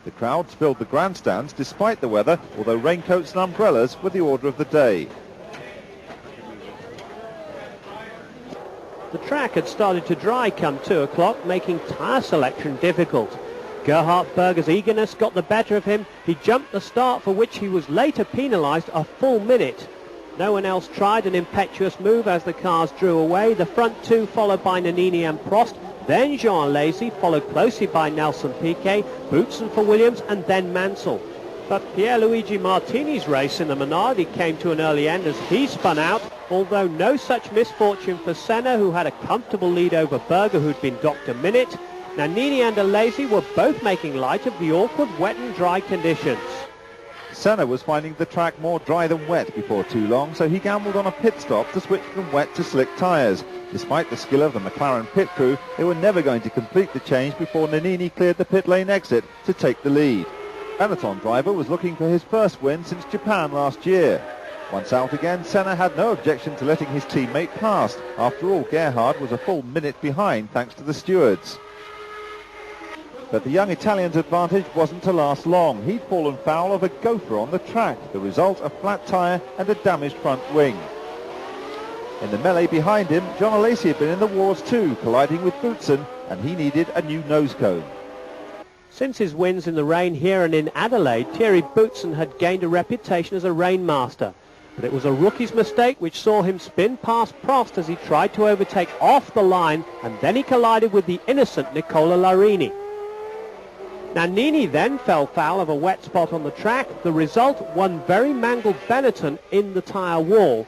The crowds filled the grandstands despite the weather, although raincoats and umbrellas were the order of the day. The track had started to dry come 2 o'clock, making tyre selection difficult. Gerhard Berger's eagerness got the better of him. He jumped the start, for which he was later penalised a full minute. No one else tried an impetuous move as the cars drew away. The front two followed by Nannini and Prost, then Jean Alesi, followed closely by Nelson Piquet, Boutsen for Williams, and then Mansell. But Pierluigi Martini's race in the Minardi came to an early end as he spun out, although no such misfortune for Senna, who had a comfortable lead over Berger, who'd been docked a minute. Nannini and Alesi were both making light of the awkward wet and dry conditions. Senna was finding the track more dry than wet before too long, so he gambled on a pit stop to switch from wet to slick tyres. Despite the skill of the McLaren pit crew, they were never going to complete the change before Nannini cleared the pit lane exit to take the lead. Benetton driver was looking for his first win since Japan last year. Once out again, Senna had no objection to letting his teammate pass. After all, Gerhard was a full minute behind thanks to the stewards. But the young Italian's advantage wasn't to last long. He'd fallen foul of a gopher on the track, the result a flat tyre and a damaged front wing. In the melee behind him, Jean Alesi had been in the wars too, colliding with Boutsen, and he needed a new nose cone. Since his wins in the rain here and in Adelaide, Thierry Boutsen had gained a reputation as a rainmaster. But it was a rookie's mistake which saw him spin past Prost as he tried to overtake off the line, and then he collided with the innocent Nicola Larini. Nannini then fell foul of a wet spot on the track. The result, one very mangled Benetton in the tyre wall.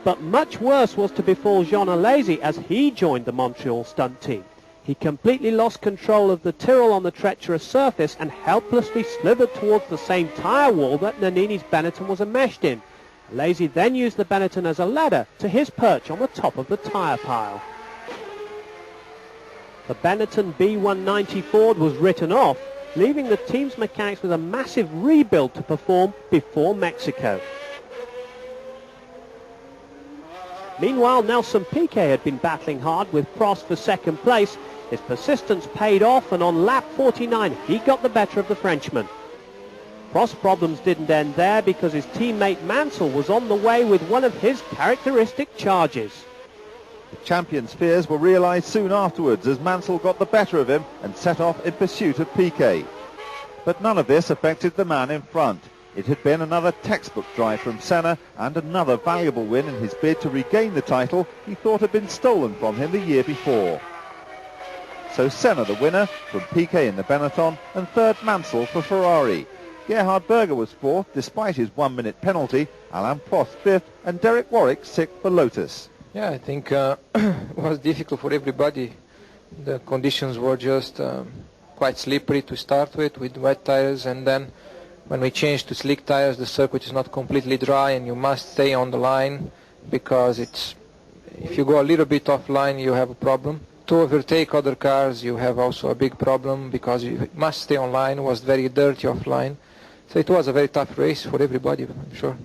But much worse was to befall Jean Alesi as he joined the Montreal stunt team. He completely lost control of the Tyrrell on the treacherous surface and helplessly slithered towards the same tyre wall that Nannini's Benetton was enmeshed in. Alesi then used the Benetton as a ladder to his perch on the top of the tyre pile. The Benetton B190 Ford was written off, leaving the team's mechanics with a massive rebuild to perform before Mexico. Meanwhile, Nelson Piquet had been battling hard with Prost for second place. His persistence paid off, and on lap 49 he got the better of the Frenchman. Prost's problems didn't end there, because his teammate Mansell was on the way with one of his characteristic charges. The champion's fears were realised soon afterwards as Mansell got the better of him and set off in pursuit of Piquet. But none of this affected the man in front. It had been another textbook drive from Senna and another valuable win in his bid to regain the title he thought had been stolen from him the year before. So Senna the winner, from Piquet in the Benetton, and third Mansell for Ferrari. Gerhard Berger was fourth despite his 1-minute penalty, Alain Prost fifth, and Derek Warwick sixth for Lotus. Yeah, I think it was difficult for everybody. The conditions were just quite slippery to start with wet tires, and then when we changed to slick tires, the circuit is not completely dry, and you must stay on the line, because if you go a little bit offline, you have a problem. To overtake other cars, you have also a big problem, because you must stay on line. It was very dirty offline. So it was a very tough race for everybody, I'm sure.